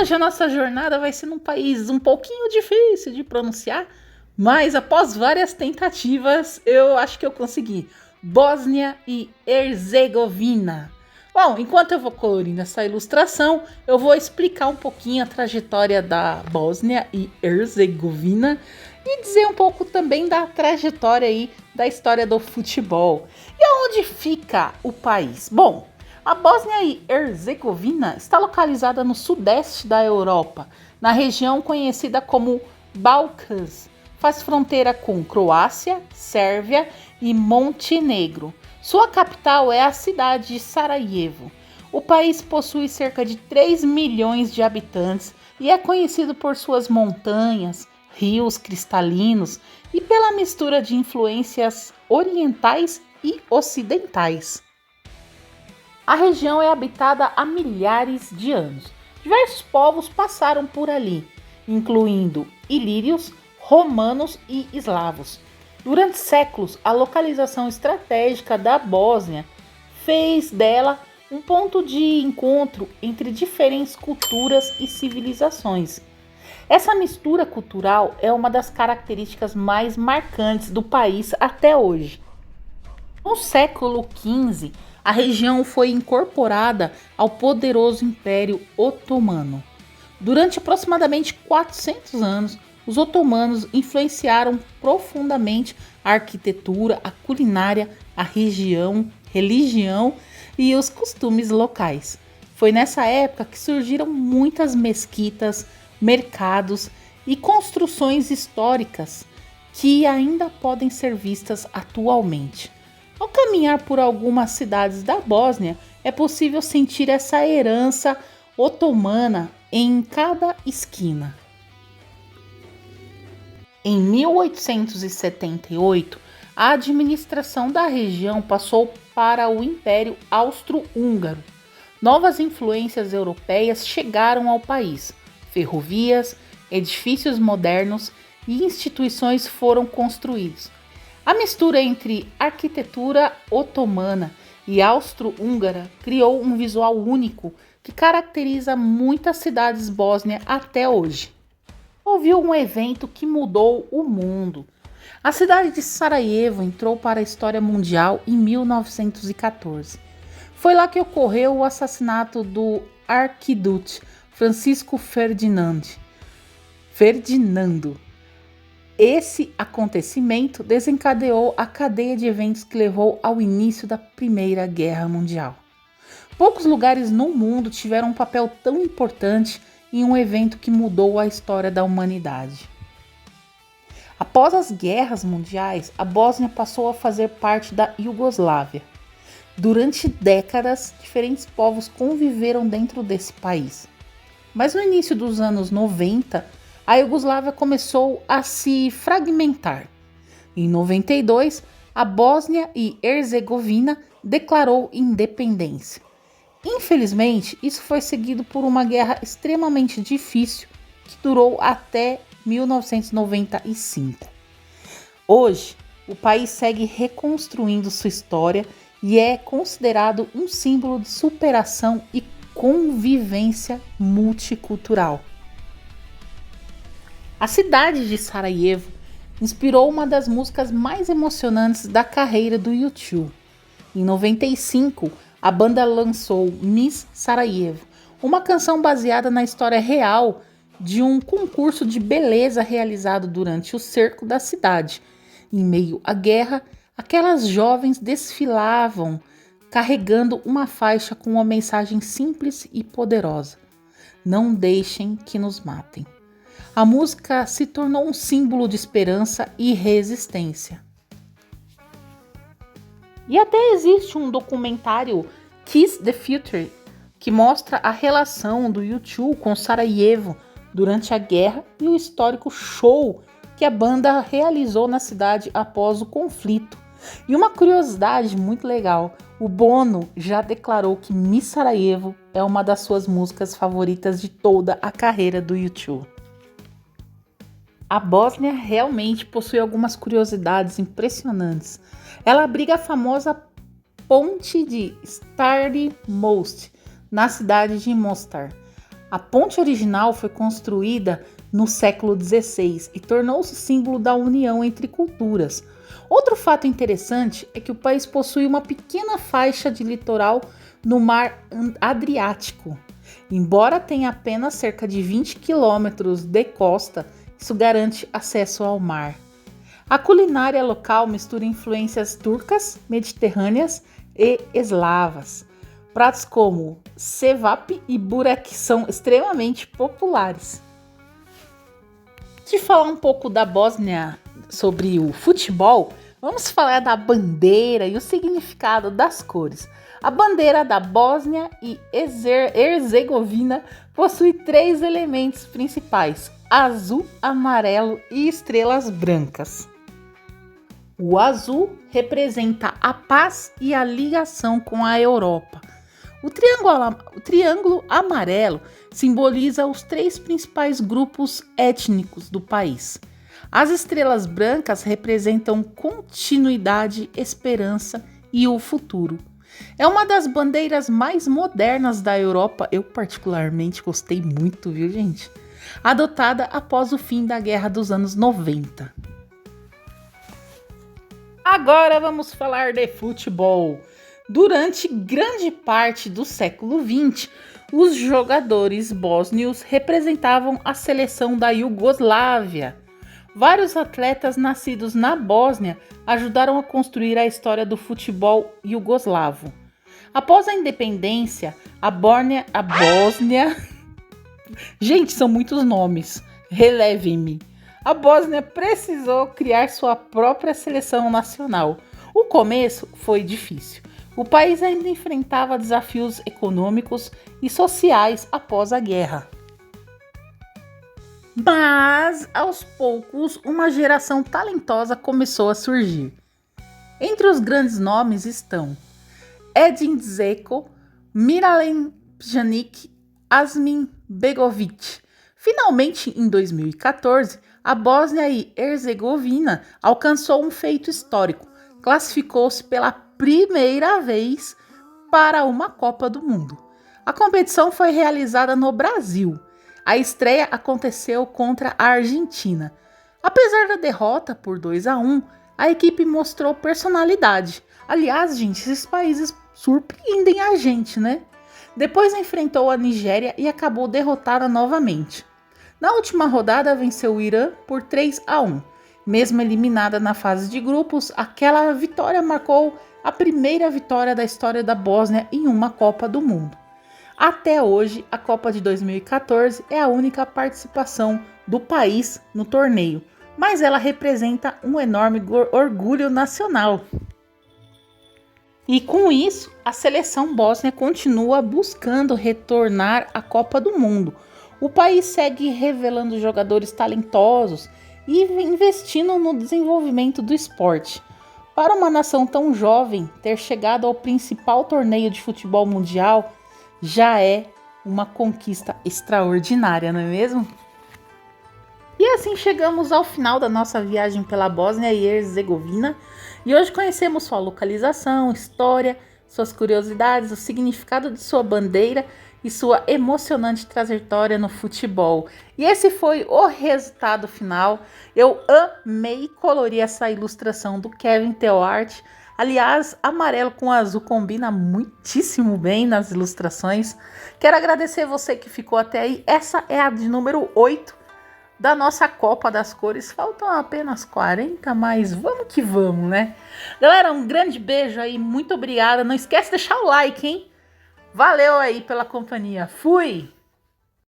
hoje a nossa jornada vai ser num país um pouquinho difícil de pronunciar, mas após várias tentativas, eu acho que eu consegui. Bósnia e Herzegovina. Bom, enquanto eu vou colorindo essa ilustração, eu vou explicar um pouquinho a trajetória da Bósnia e Herzegovina e dizer um pouco também da trajetória aí da história do futebol. E onde fica o país? Bom, a Bósnia e Herzegovina está localizada no sudeste da Europa, na região conhecida como Balcãs. Faz fronteira com Croácia, Sérvia e Montenegro. Sua capital é a cidade de Sarajevo. O país possui cerca de 3 milhões de habitantes e é conhecido por suas montanhas, rios cristalinos e pela mistura de influências orientais e ocidentais. A região é habitada há milhares de anos. Diversos povos passaram por ali, incluindo ilírios, romanos e eslavos. Durante séculos, a localização estratégica da Bósnia fez dela um ponto de encontro entre diferentes culturas e civilizações. Essa mistura cultural é uma das características mais marcantes do país até hoje. No século XV, a região foi incorporada ao poderoso Império Otomano. Durante aproximadamente 400 anos, os otomanos influenciaram profundamente a arquitetura, a culinária, a religião e os costumes locais. Foi nessa época que surgiram muitas mesquitas, mercados e construções históricas que ainda podem ser vistas atualmente. Ao caminhar por algumas cidades da Bósnia, é possível sentir essa herança otomana em cada esquina. Em 1878, a administração da região passou para o Império Austro-Húngaro. Novas influências europeias chegaram ao país. Ferrovias, edifícios modernos e instituições foram construídos. A mistura entre arquitetura otomana e austro-húngara criou um visual único que caracteriza muitas cidades bósnias até hoje. Houve um evento que mudou o mundo. A cidade de Sarajevo entrou para a história mundial em 1914. Foi lá que ocorreu o assassinato do arquiduque Francisco Ferdinando. Esse acontecimento desencadeou a cadeia de eventos que levou ao início da Primeira Guerra Mundial. Poucos lugares no mundo tiveram um papel tão importante em um evento que mudou a história da humanidade. Após as guerras mundiais, a Bósnia passou a fazer parte da Iugoslávia. Durante décadas, diferentes povos conviveram dentro desse país. Mas no início dos anos 90, a Iugoslávia começou a se fragmentar. Em 92, a Bósnia e Herzegovina declarou independência. Infelizmente, isso foi seguido por uma guerra extremamente difícil que durou até 1995. Hoje, o país segue reconstruindo sua história e é considerado um símbolo de superação e convivência multicultural. A cidade de Sarajevo inspirou uma das músicas mais emocionantes da carreira do U2. Em 95, a banda lançou Miss Sarajevo, uma canção baseada na história real de um concurso de beleza realizado durante o cerco da cidade. Em meio à guerra, aquelas jovens desfilavam carregando uma faixa com uma mensagem simples e poderosa: não deixem que nos matem. A música se tornou um símbolo de esperança e resistência. E até existe um documentário, Kiss the Future, que mostra a relação do U2 com Sarajevo durante a guerra e o histórico show que a banda realizou na cidade após o conflito. E uma curiosidade muito legal, o Bono já declarou que Miss Sarajevo é uma das suas músicas favoritas de toda a carreira do U2. A Bósnia realmente possui algumas curiosidades impressionantes. Ela abriga a famosa ponte de Stari Most, na cidade de Mostar. A ponte original foi construída no século XVI e tornou-se símbolo da união entre culturas. Outro fato interessante é que o país possui uma pequena faixa de litoral no Mar Adriático. Embora tenha apenas cerca de 20 quilômetros de costa, isso garante acesso ao mar. A culinária local mistura influências turcas, mediterrâneas e eslavas. Pratos como cevap e burek são extremamente populares. De falar um pouco da Bósnia sobre o futebol, vamos falar da bandeira e o significado das cores. A bandeira da Bósnia e Herzegovina possui 3 elementos principais: azul, amarelo e estrelas brancas. O azul representa a paz e a ligação com a Europa. O triângulo amarelo simboliza os 3 principais grupos étnicos do país. As estrelas brancas representam continuidade, esperança e o futuro. É uma das bandeiras mais modernas da Europa, eu particularmente gostei muito, viu, gente? Adotada após o fim da Guerra dos anos 90. Agora vamos falar de futebol. Durante grande parte do século XX, os jogadores bósnios representavam a seleção da Iugoslávia. Vários atletas nascidos na Bósnia ajudaram a construir a história do futebol iugoslavo. Após a independência, a Bósnia... Gente, são muitos nomes. Relevem-me. A Bósnia precisou criar sua própria seleção nacional. O começo foi difícil. O país ainda enfrentava desafios econômicos e sociais após a guerra. Mas, aos poucos, uma geração talentosa começou a surgir. Entre os grandes nomes estão Edin Dzeko, Miralem Pjanic, Asmin Begovic. Finalmente, em 2014, a Bósnia e Herzegovina alcançou um feito histórico. Classificou-se pela primeira vez para uma Copa do Mundo. A competição foi realizada no Brasil. A estreia aconteceu contra a Argentina. Apesar da derrota por 2-1, a equipe mostrou personalidade. Aliás, gente, esses países surpreendem a gente, né? Depois enfrentou a Nigéria e acabou derrotada novamente. Na última rodada, venceu o Irã por 3-1. Mesmo eliminada na fase de grupos, aquela vitória marcou a primeira vitória da história da Bósnia em uma Copa do Mundo. Até hoje, a Copa de 2014 é a única participação do país no torneio, mas ela representa um enorme orgulho nacional. E com isso, a seleção bósnia continua buscando retornar à Copa do Mundo. O país segue revelando jogadores talentosos e investindo no desenvolvimento do esporte. Para uma nação tão jovem, ter chegado ao principal torneio de futebol mundial já é uma conquista extraordinária, não é mesmo? E assim chegamos ao final da nossa viagem pela Bósnia e Herzegovina. E hoje conhecemos sua localização, história, suas curiosidades, o significado de sua bandeira e sua emocionante trajetória no futebol. E esse foi o resultado final. Eu amei colorir essa ilustração do Kevin Teohart. Aliás, amarelo com azul combina muitíssimo bem nas ilustrações. Quero agradecer você que ficou até aí. Essa é a de número 8 da nossa Copa das Cores. Faltam apenas 40, mas vamos que vamos, né? Galera, um grande beijo aí, muito obrigada. Não esquece de deixar o like, hein? Valeu aí pela companhia. Fui!